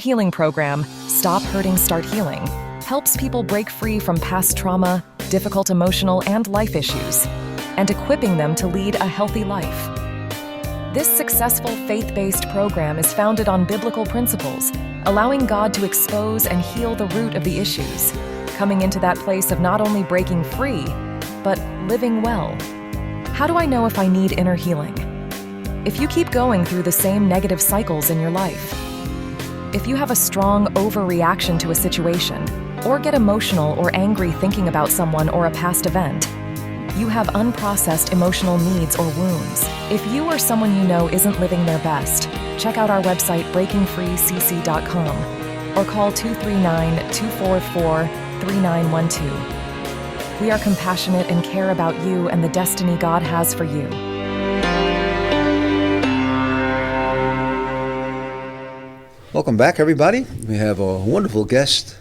Healing program, Stop Hurting, Start Healing, helps people break free from past trauma, difficult emotional and life issues, and equipping them to lead a healthy life. This successful faith-based program is founded on biblical principles, allowing God to expose and heal the root of the issues, coming into that place of not only breaking free, but living well. How do I know if I need inner healing? If you keep going through the same negative cycles in your life, if you have a strong overreaction to a situation, or get emotional or angry thinking about someone or a past event, you have unprocessed emotional needs or wounds. If you or someone you know isn't living their best, check out our website breakingfreecc.com or call 239-244-3912. We are compassionate and care about you and the destiny God has for you. Welcome back, everybody. We have a wonderful guest,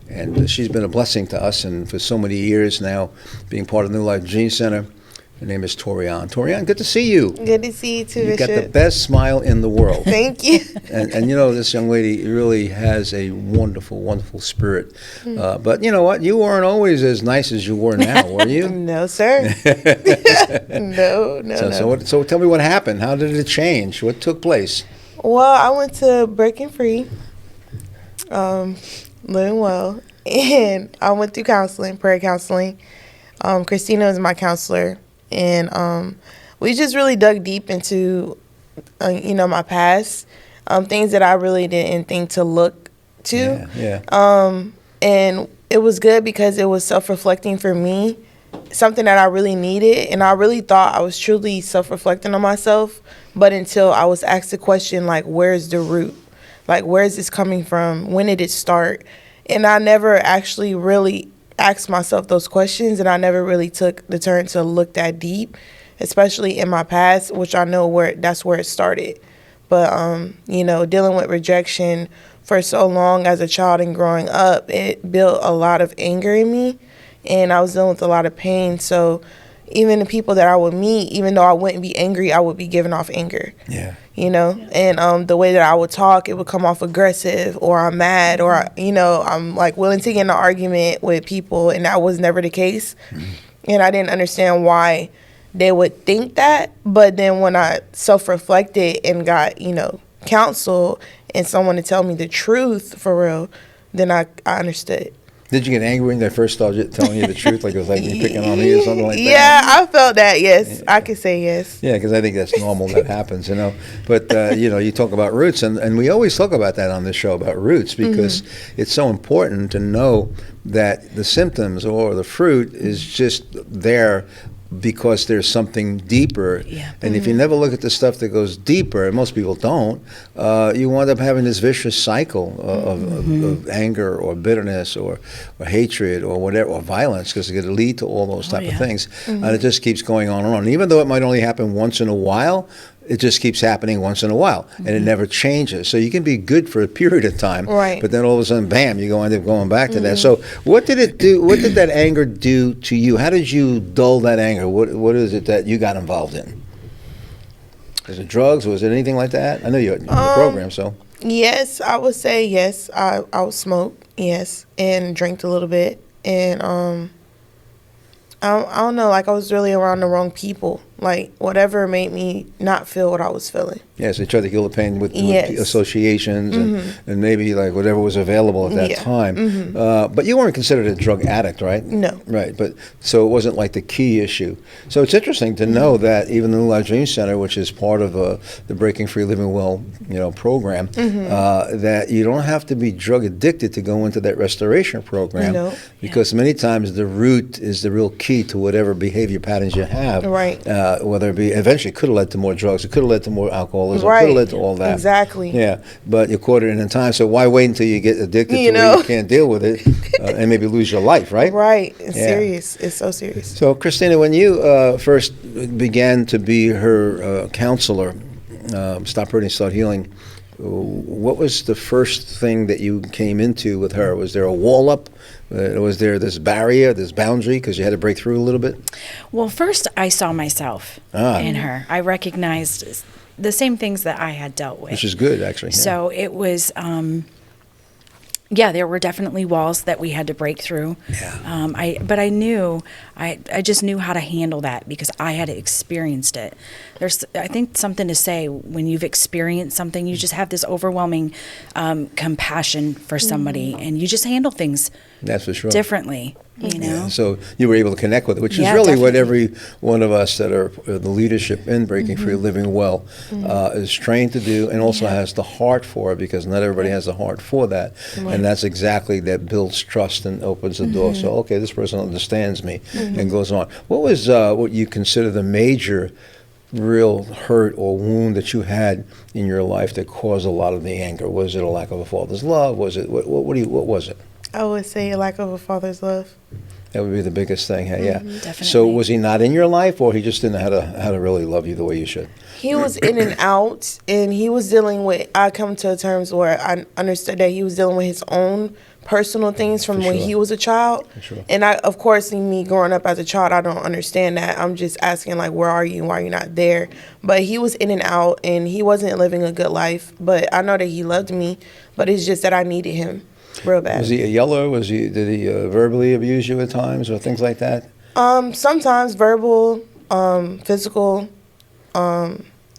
and she's been a blessing to us and for so many years now, being part of the New Life Dream Center. Her name is Torianne. Torianne, good to see you. Good to see you too, You've Bishop. got the best smile in the world. Thank you. And you know, this young lady really has a wonderful, wonderful spirit. But you know what? You weren't always as nice as you were now, were you? No, sir. No. So tell me what happened. How did it change? What took place? Well, I went to Breaking Free, living well, and I went through counseling, prayer counseling. Christina was my counselor, and we just really dug deep into, my past, things that I really didn't think to look to. Yeah. And it was good because it was self-reflecting for me, something that I really needed, and I really thought I was truly self-reflecting on myself, but until I was asked the question, like, where's the root? Like, where is this coming from? When did it start? And I never actually really asked myself those questions, and I never really took the turn to look that deep, especially in my past, which I know that's where it started. But, dealing with rejection for so long as a child and growing up, it built a lot of anger in me, and I was dealing with a lot of pain. So even the people that I would meet, even though I wouldn't be angry, I would be giving off anger. Yeah. And the way that I would talk, it would come off aggressive, or I'm mad, or, I'm like willing to get in an argument with people, and that was never the case. Mm-hmm. And I didn't understand why they would think that. But then when I self-reflected and got, counsel and someone to tell me the truth for real, then I understood. Did you get angry when they first started telling you the truth? Like it was like you picking on me or something like that? Yeah, I felt that, yes. Yeah. I could say yes. Yeah, because I think that's normal. That happens, But, you talk about roots, and we always talk about that on this show, about roots, because it's so important to know that the symptoms or the fruit is just there because there's something deeper. Yeah. And if you never look at the stuff that goes deeper, and most people don't, you wind up having this vicious cycle of anger or bitterness or hatred or whatever, or violence, because it's going to lead to all those type of things. And it just keeps going on and on. And even though it might only happen once in a while, it just keeps happening once in a while, and it never changes. So you can be good for a period of time, right, but then all of a sudden, bam, you end up going back to that. So what did it do? What did that anger do to you? How did you dull that anger? What is it that you got involved in? Was it drugs? Was it anything like that? I know you're in the program, so. Yes, I would say yes. I would smoke, yes, and drink a little bit. And I don't know, like I was really around the wrong people. Like whatever made me not feel what I was feeling. Yeah, so you tried to kill the pain with associations and maybe like whatever was available at that time. But you weren't considered a drug addict, right? No. Right, but so it wasn't like the key issue. So it's interesting to know that even the New Life Dream Center, which is part of the Breaking Free Living Well, program, that you don't have to be drug addicted to go into that restoration program, because many times the root is the real key to whatever behavior patterns you have. Right. Whether it be, eventually it could have led to more drugs, it could have led to more alcoholism, it could have led to all that. Exactly. Yeah, but you caught it in time, so why wait until you get addicted to where you can't deal with it and maybe lose your life, right? Right. It's serious. It's so serious. So, Christina, when you first began to be her counselor, Stop Hurting, Start Healing, what was the first thing that you came into with her? Was there a wall up? Was there this barrier, this boundary, because you had to break through a little bit? Well, first I saw myself in her. I recognized the same things that I had dealt with. Which is good, actually. Yeah. So it was, there were definitely walls that we had to break through. Yeah. But I knew, I just knew how to handle that because I had experienced it. There's, I think, something to say when you've experienced something, you just have this overwhelming compassion for somebody, and you just handle things That's for sure. differently. You know? Yeah, so you were able to connect with it, which is Yeah, really what definitely. every one of us that are the leadership in Breaking Free, Living Well, is trained to do, and also has the heart for it, because not everybody has the heart for that. And that's exactly that builds trust and opens the door. So, okay, this person understands me, and goes on. What was what you consider the major real hurt or wound that you had in your life that caused a lot of the anger? Was it a lack of a father's love? Was it, what was it? I would say a lack of a father's love. That would be the biggest thing. Yeah. Definitely. So was he not in your life, or he just didn't know how to really love you the way you should? He was in and out, and he was dealing with, I come to terms where I understood that he was dealing with his own personal things from For when sure. he was a child. For sure. And I, of course, in me growing up as a child, I don't understand that. I'm just asking, like, where are you and why are you not there? But he was in and out, and he wasn't living a good life. But I know that he loved me, but it's just that I needed him real bad. Was he a yeller? Did he verbally abuse you at times or things like that? Sometimes verbal, physical.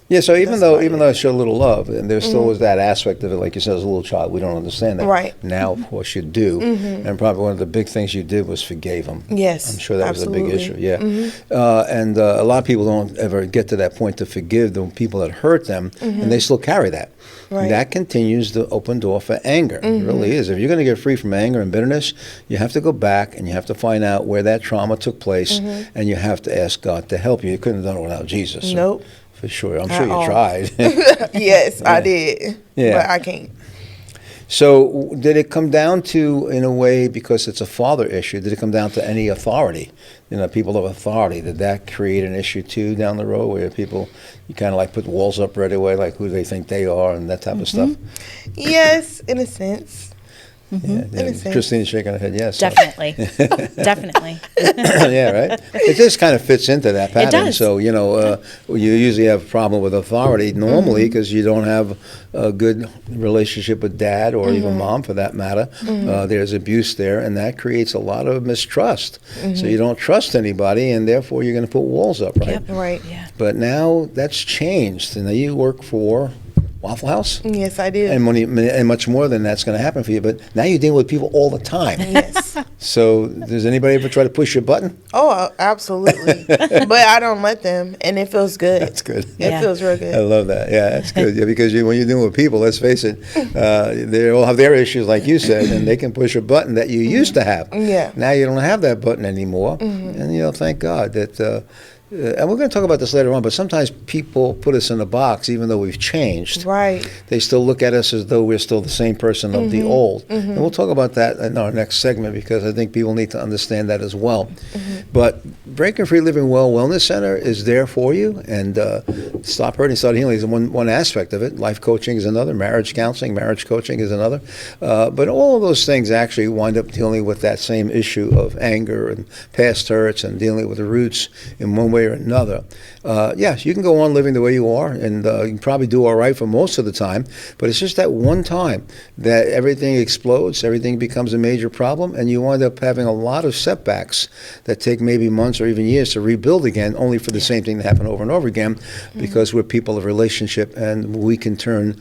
Yeah. So even That's though about I showed a little love, and there still was that aspect of it, like you said, as a little child, we don't understand that. Right. Now, of course, you do, and probably one of the big things you did was forgave him. Yes, I'm sure that was a big absolutely. issue. Yeah. And a lot of people don't ever get to that point to forgive the people that hurt them, and they still carry that. Right. That continues the open door for anger. It really is. If you're going to get free from anger and bitterness, you have to go back and you have to find out where that trauma took place, and you have to ask God to help you. You couldn't have done it without Jesus. So, Nope. for sure. I'm At sure you all. tried. Yes, I did. Yeah. But I can't. So did it come down to, in a way, because it's a father issue, did it come down to any authority? People of authority, did that create an issue too down the road where people, you kind of like put walls up right away, like who they think they are and that type of stuff? Yes, in a sense. Yeah, In a sense. Christine's shaking her head, yes. Definitely. Definitely. Yeah, right? It just kind of fits into that pattern. does. So, you usually have a problem with authority normally because you don't have a good relationship with dad or even mom for that matter. There's abuse there, and that creates a lot of mistrust. So you don't trust anybody, and therefore you're going to put walls up, right? Yep. Right. Yeah. But now that's changed, and now you work for Waffle House. Yes, I did. And much more than that's going to happen for you. But now you deal with people all the time. Yes. So does anybody ever try to push your button? Oh, absolutely. But I don't let them, and it feels good. That's good. It Yeah. feels real I good. love that. Yeah, that's good. Yeah, because when you're dealing with people, let's face it, they all have their issues, like you said, and they can push a button that you used to have. Yeah. Now you don't have that button anymore, and thank God that. And we're going to talk about this later on, but sometimes people put us in a box, even though we've changed. Right. They still look at us as though we're still the same person of the old. And we'll talk about that in our next segment because I think people need to understand that as well. But Breaking Free Living Well Wellness Center is there for you. And Stop Hurting, Start Healing is one aspect of it. Life coaching is another. Marriage counseling, marriage coaching is another. But all of those things actually wind up dealing with that same issue of anger and past hurts and dealing with the roots in one way or another. Yes, you can go on living the way you are, and you can probably do all right for most of the time, but it's just that one time that everything explodes, everything becomes a major problem, and you wind up having a lot of setbacks that take maybe months or even years to rebuild again, only for the same thing to happen over and over again, because we're people of relationship, and we can turn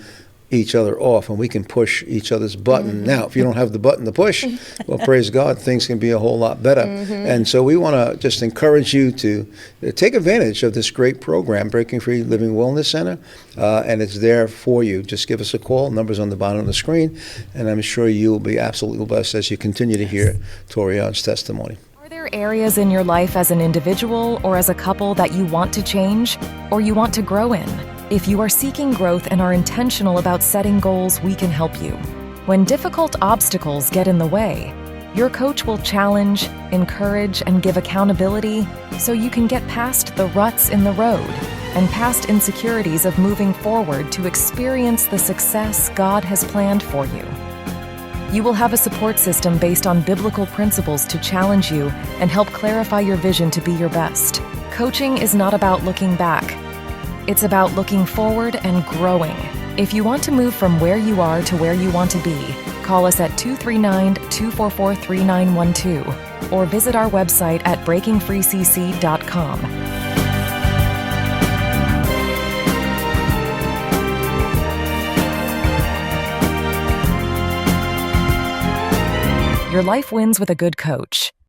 each other off and we can push each other's button. Now, if you don't have the button to push, well, praise God, things can be a whole lot better. And so we want to just encourage you to take advantage of this great program, Breaking Free Living Wellness Center, and it's there for you. Just give us a call. Numbers on the bottom of the screen, and I'm sure you will be absolutely blessed as you continue to hear Torian's testimony. Are there areas in your life as an individual or as a couple that you want to change or you want to grow in? If you are seeking growth and are intentional about setting goals, we can help you. When difficult obstacles get in the way, your coach will challenge, encourage, and give accountability so you can get past the ruts in the road and past insecurities of moving forward to experience the success God has planned for you. You will have a support system based on biblical principles to challenge you and help clarify your vision to be your best. Coaching is not about looking back. It's about looking forward and growing. If you want to move from where you are to where you want to be, call us at 239-244-3912 or visit our website at breakingfreecc.com. Your life wins with a good coach.